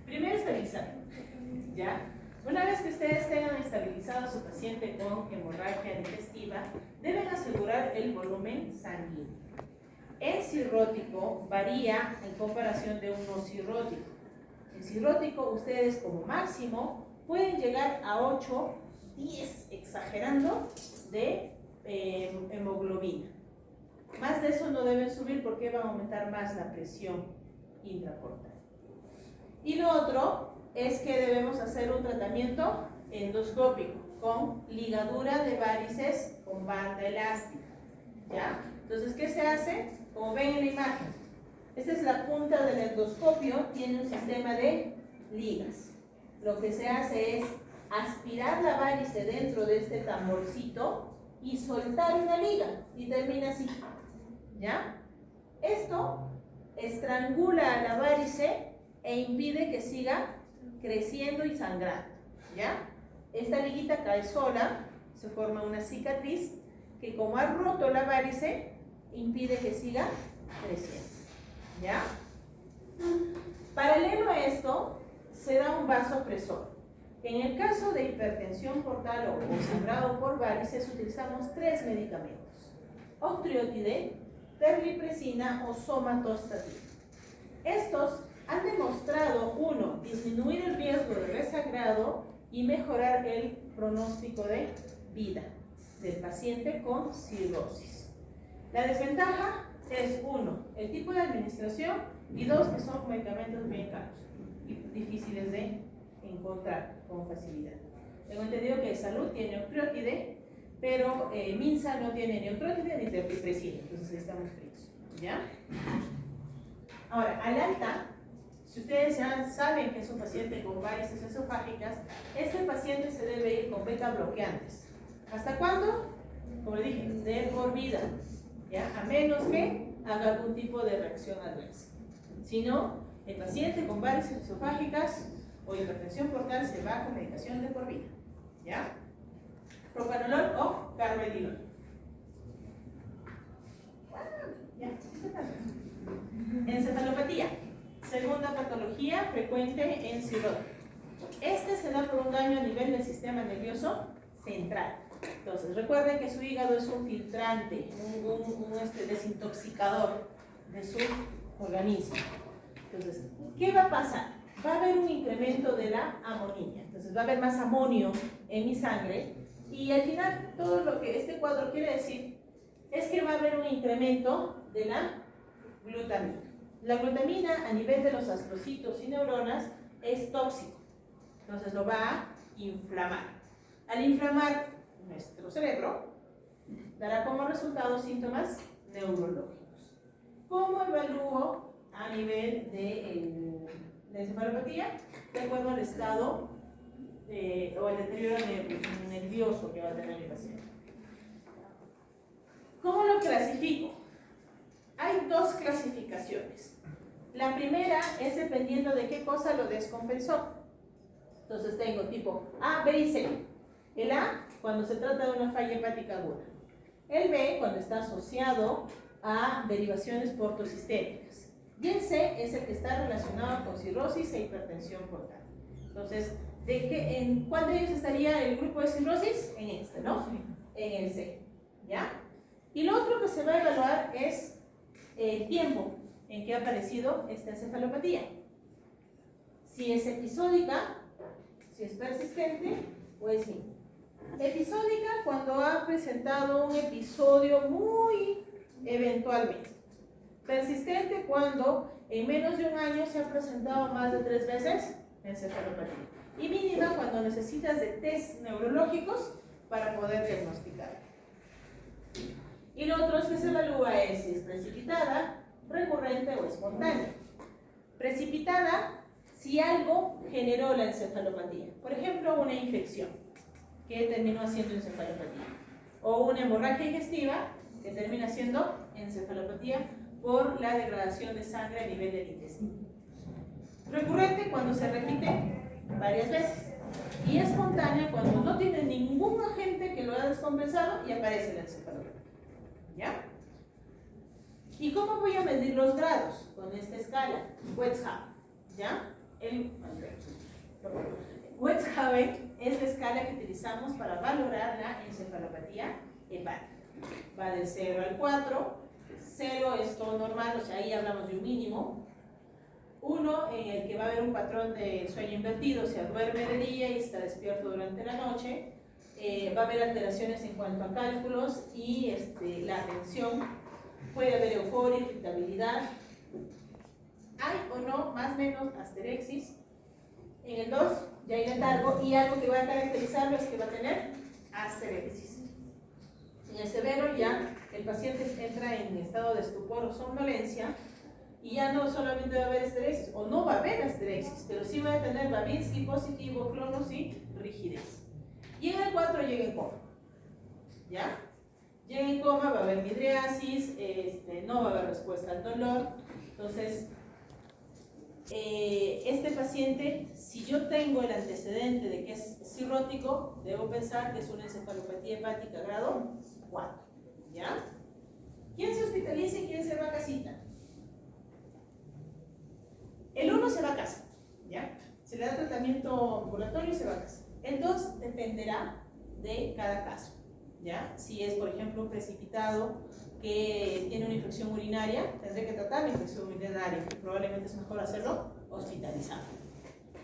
Primero, estabilizar. ¿Ya? Una vez que ustedes tengan estabilizado a su paciente con hemorragia digestiva, deben asegurar el volumen sanguíneo. El cirrótico varía en comparación de un no cirrótico. En cirrótico, ustedes como máximo pueden llegar a 8, 10, exagerando, de hemoglobina. Más de eso no deben subir porque va a aumentar más la presión intraportal. Y lo otro es que debemos hacer un tratamiento endoscópico con ligadura de varices con banda elástica. ¿Ya? Entonces, ¿qué se hace? Como ven en la imagen, esta es la punta del endoscopio, tiene un sistema de ligas. Lo que se hace es aspirar la varice dentro de este tamborcito y soltar una liga y termina así. ¿Ya? Esto estrangula a la varice e impide que siga creciendo y sangrando. ¿Ya? Esta liguita cae sola, se forma una cicatriz que, como ha roto la varice, impide que siga creciendo. ¿Ya? Paralelo a esto, se da un vasopresor. En el caso de hipertensión portal o sangrado por varices, utilizamos 3 medicamentos: octreotide, terlipresina o somatostatina. Estos han demostrado, uno, disminuir el riesgo de resangrado y mejorar el pronóstico de vida del paciente con cirrosis. La desventaja es, 1, el tipo de administración, y 2, que son medicamentos bien caros y difíciles de encontrar con facilidad. Tengo entendido que Salud tiene octreotide, pero Minsa no tiene ni octreotide ni terlipresina, entonces estamos fritos. ¿Ya? Ahora, al alta, si ustedes ya saben que es un paciente con varices esofágicas, este paciente se debe ir con beta bloqueantes. ¿Hasta cuándo? Como le dije, de por vida, ¿ya? A menos que haga algún tipo de reacción adversa. Si no, el paciente con varices esofágicas o hipertensión portal se va con medicación de por vida. ¿Ya? Propanolol o carvedilol. Ya. Encefalopatía. Segunda patología frecuente en cirrótico. Este se da por un daño a nivel del sistema nervioso central. Entonces, recuerden que su hígado es un filtrante, un desintoxicador de su organismo. Entonces, ¿qué va a pasar? Va a haber un incremento de la amonía. Entonces, va a haber más amonio en mi sangre. Y al final, todo lo que este cuadro quiere decir es que va a haber un incremento de la glutamina. La glutamina a nivel de los astrocitos y neuronas es tóxico. Entonces, lo va a inflamar. Al inflamar nuestro cerebro, dará como resultado síntomas neurológicos. ¿Cómo evalúo a nivel de encefalopatía? De acuerdo al estado o el deterioro nervioso que va a tener el paciente. ¿Cómo lo clasifico? Hay 2 clasificaciones. La primera es dependiendo de qué cosa lo descompensó. Entonces tengo tipo A, B y C. El A, cuando se trata de una falla hepática aguda. El B, cuando está asociado a derivaciones portosistémicas. Y el C es el que está relacionado con cirrosis e hipertensión portal. Entonces, ¿en cuál de ellos estaría el grupo de cirrosis? En este, ¿no? En el C. ¿Ya? Y lo otro que se va a evaluar es el tiempo en que ha aparecido esta encefalopatía. Si es episódica, si es persistente o es mínima. Episódica cuando ha presentado un episodio muy eventualmente. Persistente cuando en menos de un año se ha presentado más de 3 veces encefalopatía. Y mínima cuando necesitas de test neurológicos para poder diagnosticar. Y lo otro que se evalúa es si es precipitada, recurrente o espontánea. Precipitada si algo generó la encefalopatía. Por ejemplo, una infección que terminó haciendo encefalopatía. O una hemorragia digestiva que termina siendo encefalopatía por la degradación de sangre a nivel del intestino. Recurrente cuando se repite varias veces. Y espontánea cuando no tiene ningún agente que lo haya descompensado y aparece la encefalopatía. ¿Ya? ¿Y cómo voy a medir los grados? Con esta escala, Westphal. ¿Ya? Westphal es la escala que utilizamos para valorar la encefalopatía hepática. Va del 0 al 4. 0 es todo normal, o sea, ahí hablamos de un mínimo. 1 en el que va a haber un patrón de sueño invertido, o sea, duerme de día y está despierto durante la noche. Va a haber alteraciones en cuanto a cálculos y la atención. Puede haber euforia, irritabilidad. Hay o no, más o menos, asterexis. En el 2 ya hay letargo y algo que va a caracterizarlo es que va a tener asterexis. En el severo ya el paciente entra en estado de estupor o somnolencia y ya no solamente va a haber asterexis, o no va a haber asterexis, pero sí va a tener Babinski positivo, clonus y rigidez. Y en el 4 llega en coma. ¿Ya? Llega en coma, va a haber midriasis, no va a haber respuesta al dolor. Entonces, este paciente, si yo tengo el antecedente de que es cirrótico, debo pensar que es una encefalopatía hepática grado 4. ¿Ya? ¿Quién se hospitaliza y quién se va a casita? El 1 se va a casa. ¿Ya? Se le da tratamiento ambulatorio y se va a casa. El 2 dependerá de cada caso, ¿ya? Si es, por ejemplo, un precipitado que tiene una infección urinaria, tendré que tratar la infección urinaria, que probablemente es mejor hacerlo hospitalizado.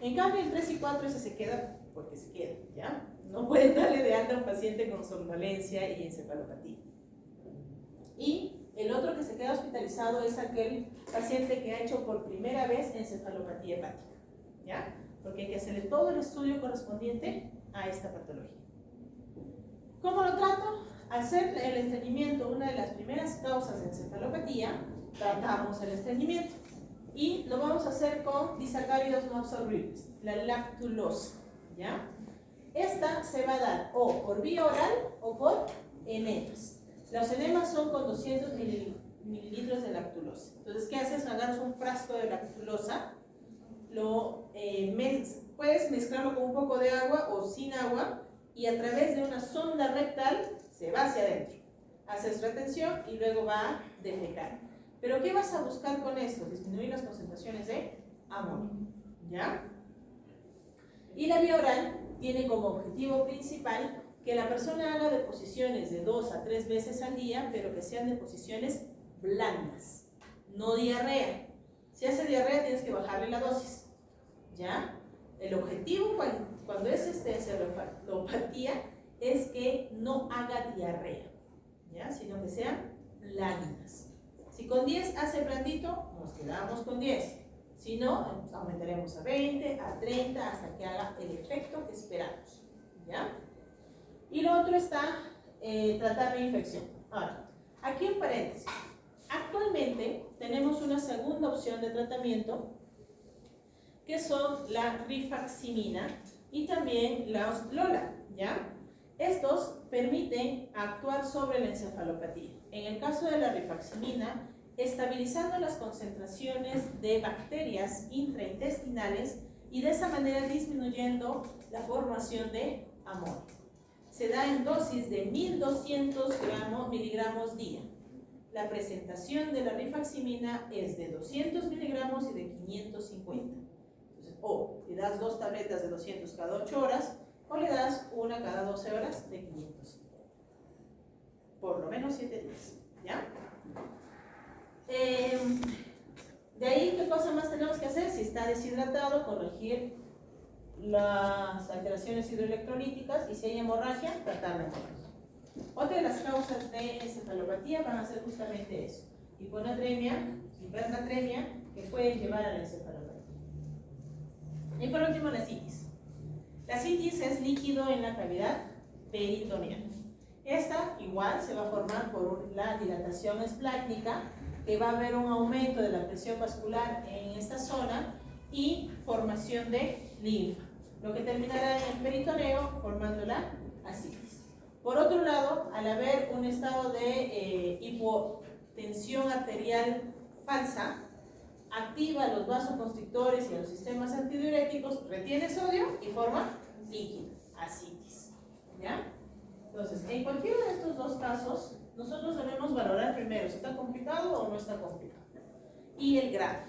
En cambio, el 3 y 4 ese se queda porque se queda, ¿ya? No pueden darle de alta a un paciente con somnolencia y encefalopatía. Y el otro que se queda hospitalizado es aquel paciente que ha hecho por primera vez encefalopatía hepática, ¿ya? Porque hay que hacerle todo el estudio correspondiente a esta patología. ¿Cómo lo trato? Al ser el estreñimiento una de las primeras causas de encefalopatía, tratamos el estreñimiento y lo vamos a hacer con disacáridos no absorbibles, la lactulosa, ¿ya? Esta se va a dar o por vía oral o por enemas. Los enemas son con 200 mililitros de lactulosa. Entonces, ¿qué haces? Agarras un frasco de lactulosa, puedes mezclarlo con un poco de agua o sin agua y a través de una sonda rectal se va hacia adentro. Haces retención y luego va a defecar. ¿Pero qué vas a buscar con esto? Disminuir las concentraciones de amonio, ¿ya? Y la vía oral tiene como objetivo principal que la persona haga deposiciones de 2 a 3 veces al día, pero que sean deposiciones blandas, no diarrea. Si hace diarrea tienes que bajarle la dosis, ¿ya? El objetivo cuando es encefalopatía es que no haga diarrea, ¿ya? Sino que sean blandas. Si con 10 hace blandito, nos quedamos con 10. Si no, aumentaremos a 20, a 30, hasta que haga el efecto que esperamos, ¿ya? Y lo otro está tratar la infección. Ahora, aquí en paréntesis. Actualmente tenemos una segunda opción de tratamiento que son la rifaximina y también la osclola, ¿ya? Estos permiten actuar sobre la encefalopatía. En el caso de la rifaximina, estabilizando las concentraciones de bacterias intraintestinales y de esa manera disminuyendo la formación de amonio. Se da en dosis de 1200 miligramos día. La presentación de la rifaximina es de 200 miligramos y de 550. Entonces, o le das 2 tabletas de 200 cada 8 horas, o le das una cada 12 horas de 550. Por lo menos 7 días. ¿Ya? De ahí, ¿qué cosa más tenemos que hacer? Si está deshidratado, corregir las alteraciones hidroelectrolíticas, y si hay hemorragia, tratarla con eso. Otra de las causas de encefalopatía van a ser justamente eso: hiponatremia, hipernatremia, que pueden llevar a la encefalopatía. Y por último, la citis. La citis es líquido en la cavidad peritoneal. Esta igual se va a formar por la dilatación esplácnica, que va a haber un aumento de la presión vascular en esta zona y formación de linfa, lo que terminará en el peritoneo formando la ascitis. Por otro lado, al haber un estado de hipotensión arterial falsa, activa los vasoconstrictores y a los sistemas antidiuréticos, retiene sodio y forma líquido, ascitis. ¿Ya? Entonces, en cualquiera de estos dos casos, nosotros debemos valorar primero si está complicado o no está complicado. Y el grado.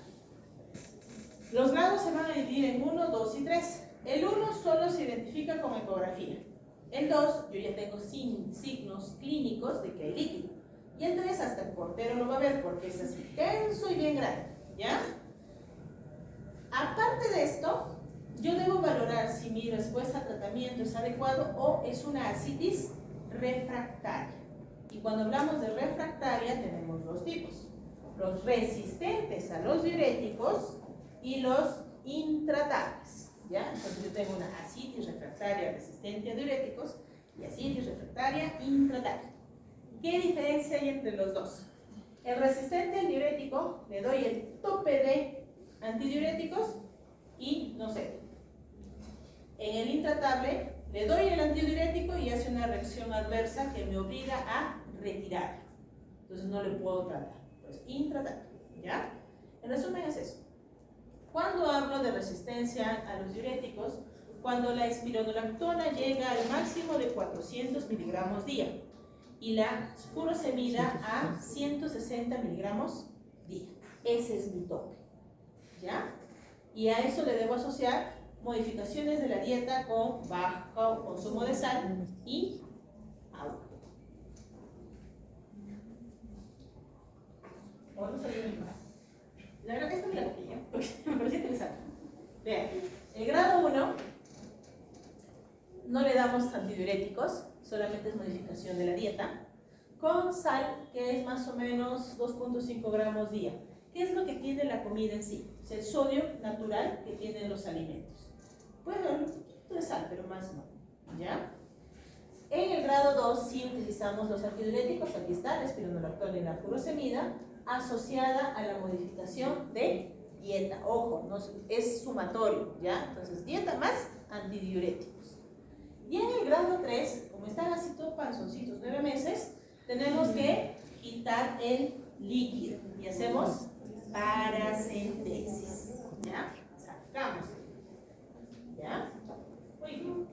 Los grados se van a dividir en 1, 2 y 3. El 1 solo se identifica con ecografía. El 2, yo ya tengo signos clínicos de que hay líquido. Y el 3, hasta el portero lo va a ver porque es así tenso y bien grande. ¿Ya? Aparte de esto, yo debo valorar si mi respuesta a tratamiento es adecuado o es una ascitis refractaria. Y cuando hablamos de refractaria tenemos dos tipos: los resistentes a los diuréticos y los intratables. ¿Ya? Entonces yo tengo una ascitis refractaria resistente a diuréticos y ascitis refractaria intratable. ¿Qué diferencia hay entre los dos? El resistente al diurético le doy el tope de antidiuréticos y no sé. En el intratable le doy el antidiurético y hace una reacción adversa que me obliga a retirar. Entonces no le puedo tratar. Pues intratable. ¿Ya? En resumen es eso. Cuando hablo de resistencia a los diuréticos, cuando la espironolactona llega al máximo de 400 miligramos día y la furosemida a 160 miligramos día. Ese es mi tope. ¿Ya? Y a eso le debo asociar modificaciones de la dieta con bajo consumo de sal y agua. Vamos a ver más. La verdad que esta me la copié, porque me pareció interesante. Vean, el grado 1 no le damos antidiuréticos, solamente es modificación de la dieta, con sal, que es más o menos 2.5 gramos día. ¿Qué es lo que tiene la comida en sí? Es el sodio natural que tienen los alimentos. Puede haber un poquito de sal, pero más no. ¿Ya? En el grado 2 sí utilizamos los antidiuréticos. Aquí está la espironolactona y la furosemida, asociada a la modificación de dieta. Ojo, no es sumatorio, ¿ya? Entonces, dieta más antidiuréticos. Y en el grado 3, como están así todos panzoncitos 9 meses, tenemos que quitar el líquido y hacemos paracentesis. ¿Ya? Sacamos. ¿Ya? Muy bien.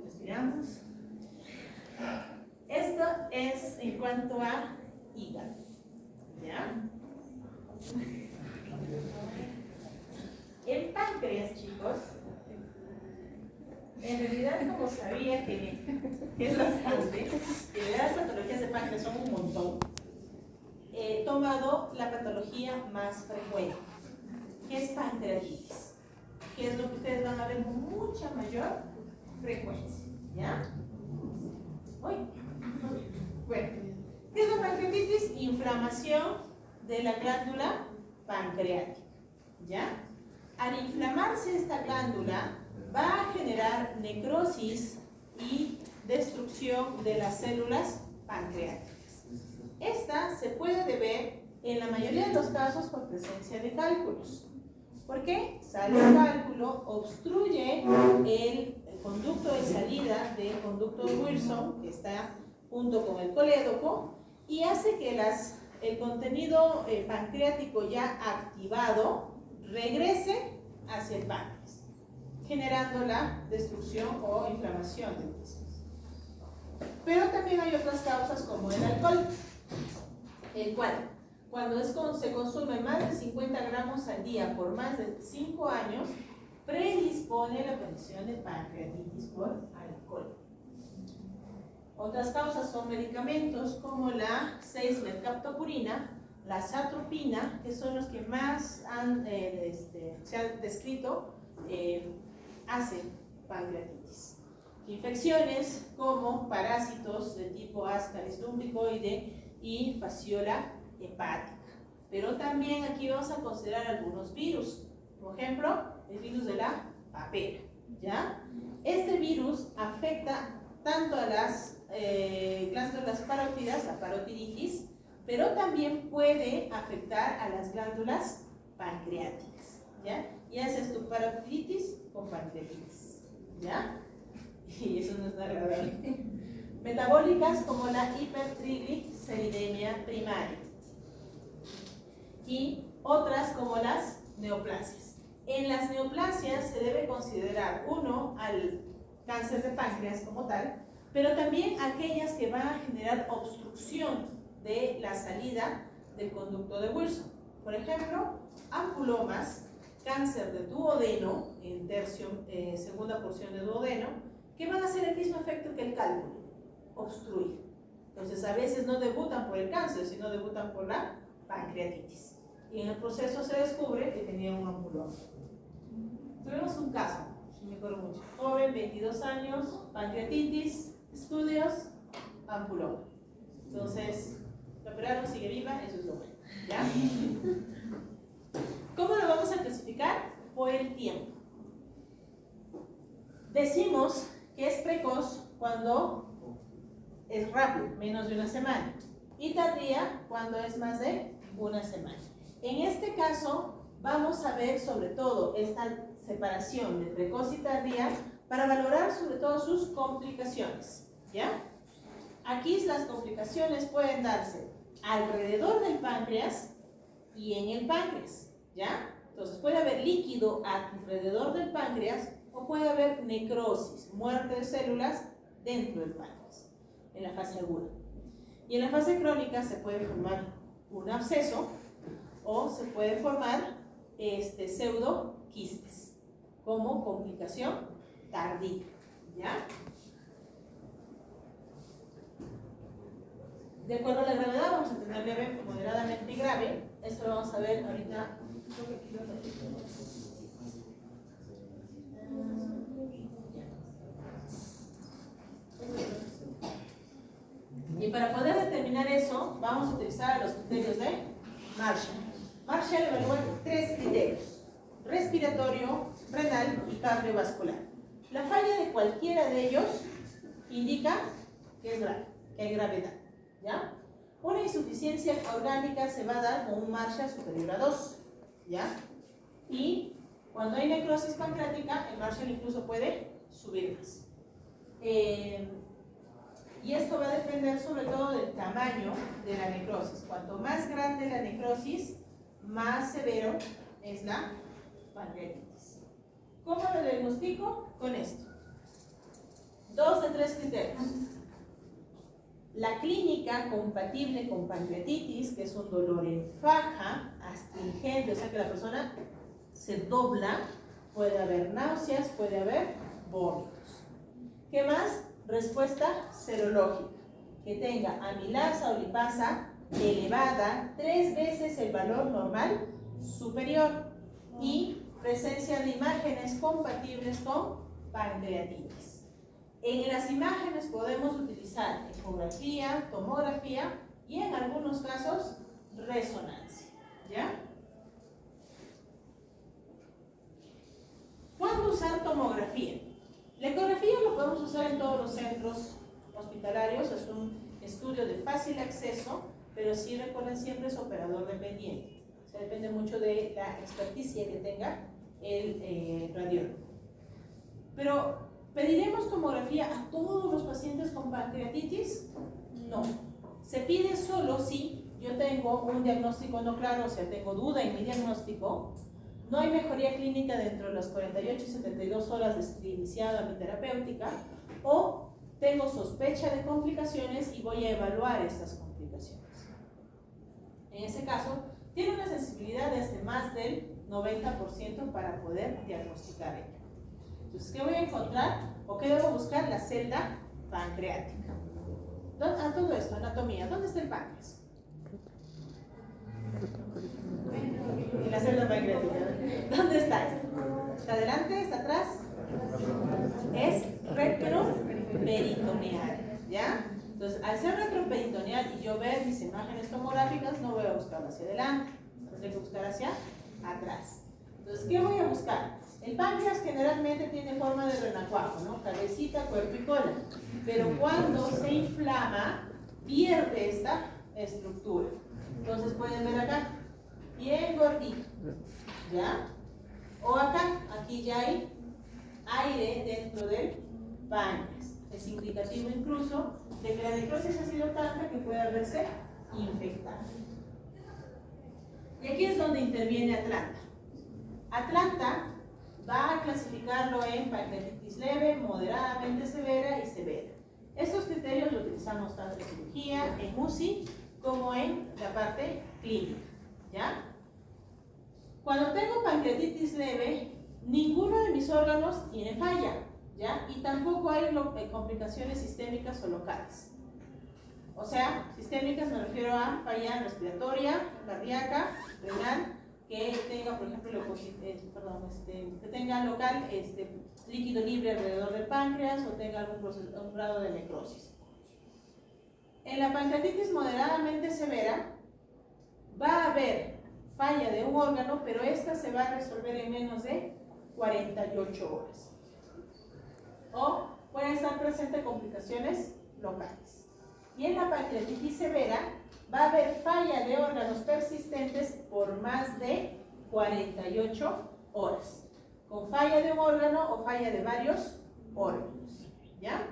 Respiramos. Esto es en cuanto a hígado. ¿Ya? El páncreas, chicos, en realidad, como sabía que es bastante, que las patologías de páncreas son un montón, he tomado la patología más frecuente, que es pancreatitis, que es lo que ustedes van a ver con mucha mayor frecuencia. ¿Ya? Bueno, ¿qué es la pancreatitis? Inflamación de la glándula pancreática. ¿Ya? Al inflamarse esta glándula, va a generar necrosis y destrucción de las células pancreáticas. Esta se puede deber en la mayoría de los casos por presencia de cálculos. ¿Por qué? Sale el cálculo, obstruye el conducto de salida del conducto de Wilson, que está junto con el colédoco, y hace que las el contenido pancreático ya activado regrese hacia el páncreas, generando la destrucción o inflamación del mismo. Pero también hay otras causas como el alcohol, el cual, cuando se consume más de 50 gramos al día por más de 5 años, predispone a la aparición de pancreatitis por alcohol. Otras causas son medicamentos como la 6-mercaptopurina, la satropina, que son los que más se han descrito, hacen pancreatitis. Infecciones como parásitos de tipo Ascaris lumbricoide y fasciola hepática. Pero también aquí vamos a considerar algunos virus, por ejemplo, el virus de la papera, ¿ya? Este virus afecta tanto a las glándulas parótidas, la parotiditis, pero también puede afectar a las glándulas pancreáticas, ¿ya? Y haces tu parotiditis con pancreatitis, ¿ya? Y eso no es agradable. Metabólicas como la hipertrigliceridemia primaria y otras como las neoplasias. En las neoplasias se debe considerar uno al cáncer de páncreas como tal, pero también aquellas que van a generar obstrucción de la salida del conducto de Wilson. Por ejemplo, ampulomas, cáncer de duodeno, en segunda porción de duodeno, que van a hacer el mismo efecto que el cálculo, obstruir. Entonces a veces no debutan por el cáncer, sino debutan por la pancreatitis. Y en el proceso se descubre que tenía un ampuloma. Tuvimos un caso, me acuerdo mucho, joven, 22 años, pancreatitis, estudios, ampuloma. Entonces, la operaron, sigue viva, eso es lo bueno, ¿ya? ¿Cómo lo vamos a clasificar? Por el tiempo. Decimos que es precoz cuando es rápido, menos de una semana, y tardía cuando es más de una semana. En este caso, vamos a ver sobre todo esta separación de precoz y tardía para valorar sobre todo sus complicaciones, ¿ya? Aquí las complicaciones pueden darse alrededor del páncreas y en el páncreas, ¿ya? Entonces puede haber líquido alrededor del páncreas o puede haber necrosis, muerte de células dentro del páncreas, en la fase aguda. Y en la fase crónica se puede formar un absceso o se puede formar pseudoquistes como complicación tardía, ¿ya? De acuerdo a la gravedad vamos a tener leve, moderadamente grave. Esto lo vamos a ver ahorita. Y para poder determinar eso, vamos a utilizar los criterios de Marshall. Marshall evalúa 3 criterios: respiratorio, renal y cardiovascular. La falla de cualquiera de ellos indica que es grave, que hay gravedad, ¿ya? Una insuficiencia orgánica se va a dar con un Marshall superior a 2, ¿ya? Y cuando hay necrosis pancreática, el Marshall incluso puede subir más. Y esto va a depender sobre todo del tamaño de la necrosis. Cuanto más grande la necrosis, más severo es la pancreatitis. ¿Cómo lo diagnostico? Con esto. 2 de 3 criterios. La clínica compatible con pancreatitis, que es un dolor en faja, astringente, o sea que la persona se dobla, puede haber náuseas, puede haber vómitos. ¿Qué más? Respuesta serológica, que tenga amilasa o lipasa elevada 3 veces el valor normal superior y presencia de imágenes compatibles con pancreatitis. En las imágenes podemos utilizar ecografía, tomografía y en algunos casos resonancia, ¿ya? ¿Cuándo usar tomografía? La ecografía lo podemos usar en todos los centros hospitalarios, es un estudio de fácil acceso, pero sí recuerden siempre es operador dependiente. O sea, depende mucho de la experticia que tenga el radiólogo. Pero, ¿pediremos tomografía a todos los pacientes con pancreatitis? No. Se pide solo si yo tengo un diagnóstico no claro, o sea, tengo duda en mi diagnóstico, no hay mejoría clínica dentro de las 48 y 72 horas de iniciada mi terapéutica, o tengo sospecha de complicaciones y voy a evaluar estas complicaciones. En ese caso, tiene una sensibilidad de hasta más del 90% para poder diagnosticar ello. Entonces, ¿qué voy a encontrar? ¿O qué debo buscar? La celda pancreática. A todo esto, anatomía. ¿Dónde está el páncreas? En la celda pancreática. ¿Dónde está esto? ¿Está adelante? ¿Está atrás? Es retroperitoneal, ¿ya? Entonces, al ser retroperitoneal y yo ver mis imágenes tomográficas, no voy a buscar hacia adelante, tendré que buscar hacia atrás. Entonces, ¿qué voy a buscar? El páncreas generalmente tiene forma de renacuajo, ¿no? Cabecita, cuerpo y cola. Pero cuando se inflama, pierde esta estructura. Entonces, pueden ver acá, bien gordito, ¿ya? O acá, aquí ya hay aire dentro del páncreas. Es indicativo incluso de que la necrosis ha sido tanta que puede haberse infectado. Y aquí es donde interviene Atlanta. Atlanta va a clasificarlo en pancreatitis leve, moderadamente severa y severa. Estos criterios los utilizamos tanto en cirugía, en UCI, como en la parte clínica, ¿ya? Cuando tengo pancreatitis leve, ninguno de mis órganos tiene falla, ¿ya? Y tampoco hay complicaciones sistémicas o locales. O sea, sistémicas me refiero a falla respiratoria, cardíaca, renal, que tenga, por ejemplo, que tenga local líquido libre alrededor del páncreas o tenga algún grado de necrosis. En la pancreatitis moderadamente severa va a haber falla de un órgano, pero esta se va a resolver en menos de 48 horas. O pueden estar presentes complicaciones locales. Y en la pancreatitis severa va a haber falla de órganos persistentes por más de 48 horas, con falla de un órgano o falla de varios órganos, ¿ya?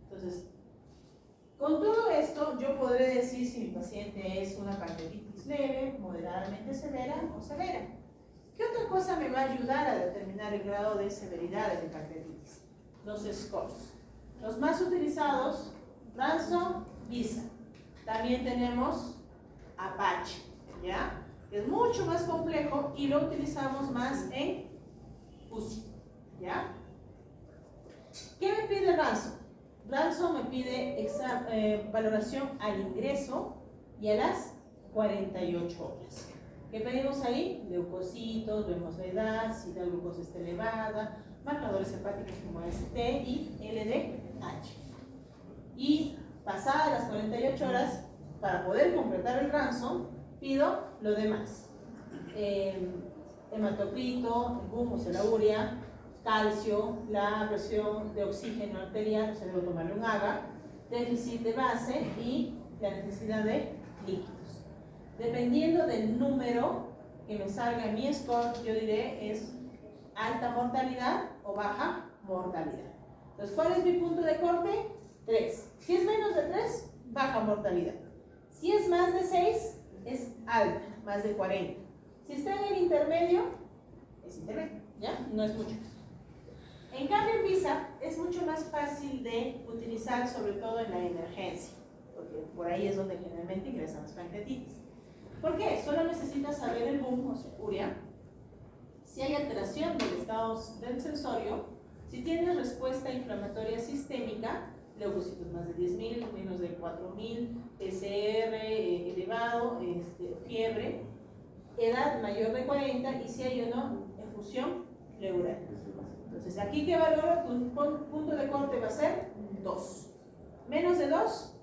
Entonces, con todo esto, yo podré decir si mi paciente es una pancreatitis leve, moderadamente severa o severa. ¿Qué otra cosa me va a ayudar a determinar el grado de severidad de mi pancreatitis? Los scores. Los más utilizados, Ransom, VISA. También tenemos Apache, ¿ya? Es mucho más complejo y lo utilizamos más en UCI, ¿ya? ¿Qué me pide Ransom? Ransom me pide valoración al ingreso y a las 48 horas. ¿Qué pedimos ahí? Leucocitos, vemos la edad, si la glucosa está elevada, marcadores hepáticos como ST y LDH. Y pasadas las 48 horas, para poder completar el Ransom, pido lo demás. Hematocrito, el humus, la urea, calcio, la presión de oxígeno arterial, o sea, debo tomarle un AGA, déficit de base y la necesidad de líquidos. Dependiendo del número que me salga en mi score, yo diré es alta mortalidad o baja mortalidad. Entonces, ¿cuál es mi punto de corte? 3. Si es menos de 3, baja mortalidad. Si es más de 6, es alta, más de 40. Si está en el intermedio, es intermedio, ¿ya? No es mucho. En cambio, en VISA es mucho más fácil de utilizar, sobre todo en la emergencia, porque por ahí es donde generalmente ingresan las pancreatitis. ¿Por qué? Solo necesitas saber el boom, o sea, urea, si hay alteración del estado del sensorio, si tienes respuesta inflamatoria sistémica, leucocitos más de 10.000, menos de 4.000, PCR elevado, fiebre, edad mayor de 40 y si hay o no efusión pleural. Entonces, aquí que valoro, tu punto de corte va a ser 2. Menos de 2,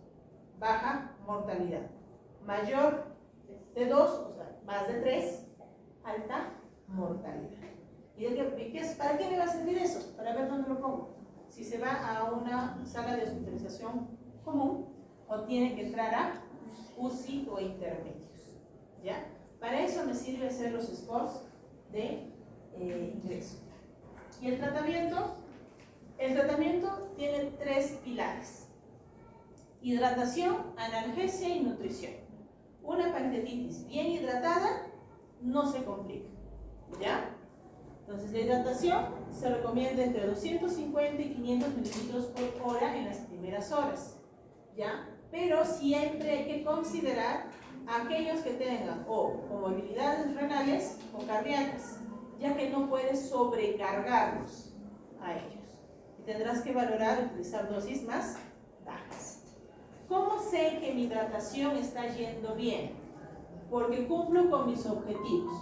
baja mortalidad. Mayor de 2, o sea, más de 3, alta mortalidad. ¿Y para qué me va a servir eso? Para ver dónde lo pongo. Si se va a una sala de hospitalización común o tiene que entrar a UCI o intermedios, ¿ya? Para eso me sirve hacer los scores de ingreso. ¿Y el tratamiento? El tratamiento tiene 3 pilares: hidratación, analgesia y nutrición. una pancreatitis bien hidratada no se complica, ¿ya? Entonces la hidratación se recomienda entre 250 y 500 mililitros por hora en las primeras horas, ¿ya? Pero siempre hay que considerar a aquellos que tengan o comorbilidades renales o cardíacas, ya que no puedes sobrecargarlos a ellos. Y tendrás que valorar utilizar dosis más bajas. ¿Cómo sé que mi hidratación está yendo bien? Porque cumplo con mis objetivos.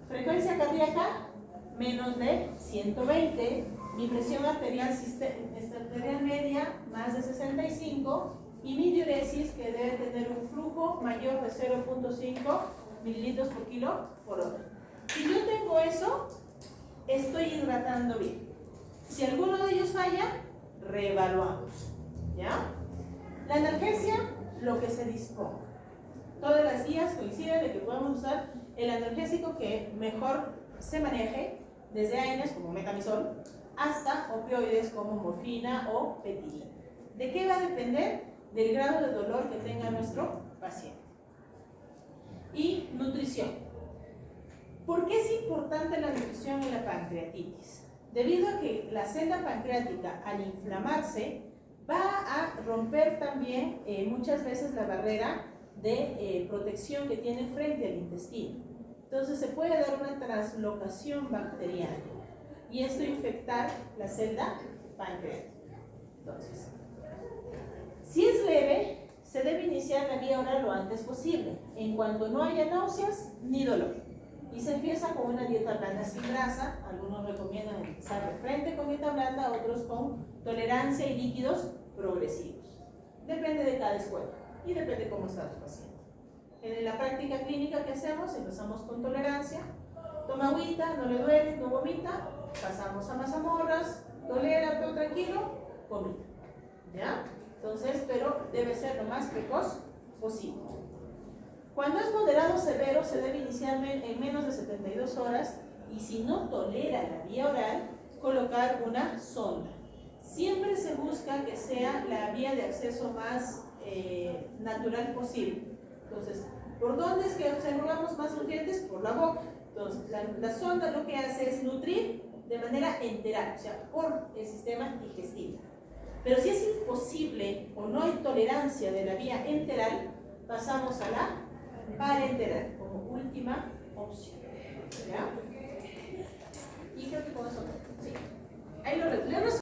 Frecuencia cardíaca menos de 120, mi presión arterial media más de 65 y mi diuresis que debe tener un flujo mayor de 0.5 mililitros por kilo por hora. Si yo tengo eso, estoy hidratando bien. Si alguno de ellos falla, reevaluamos, ¿ya? La analgesia, lo que se disponga. Todas las guías coinciden de que podemos usar el analgésico que mejor se maneje, desde AINES como metamizol hasta opioides como morfina o petilina. ¿De qué va a depender? Del grado de dolor que tenga nuestro paciente. Y nutrición. ¿Por qué es importante la nutrición en la pancreatitis? Debido a que la celda pancreática, al inflamarse, va a romper también muchas veces la barrera de protección que tiene frente al intestino. Entonces se puede dar una translocación bacteriana y esto infectar la celda pancreática. Entonces, si es leve, se debe iniciar la vía oral lo antes posible, en cuanto no haya náuseas ni dolor. Y se empieza con una dieta blanda sin grasa. Algunos recomiendan empezar de frente con dieta blanda, otros con tolerancia y líquidos progresivos. Depende de cada escuela y depende de cómo está tu paciente. En la práctica clínica que hacemos, empezamos con tolerancia, toma agüita, no le duele, no vomita, pasamos a mazamorras, tolera, todo tranquilo, vomita, ¿ya? Entonces, pero debe ser lo más precoz posible. Cuando es moderado severo, se debe iniciar en menos de 72 horas y si no tolera la vía oral, colocar una sonda. Siempre se busca que sea la vía de acceso más natural posible. Entonces, ¿por dónde es que observamos más nutrientes? Por la boca. Entonces, la sonda lo que hace es nutrir de manera enteral, o sea, por el sistema digestivo. Pero si es imposible o no hay tolerancia de la vía enteral, pasamos a la parenteral como última opción. ¿Ya? Y creo que con eso, sí. Ahí lo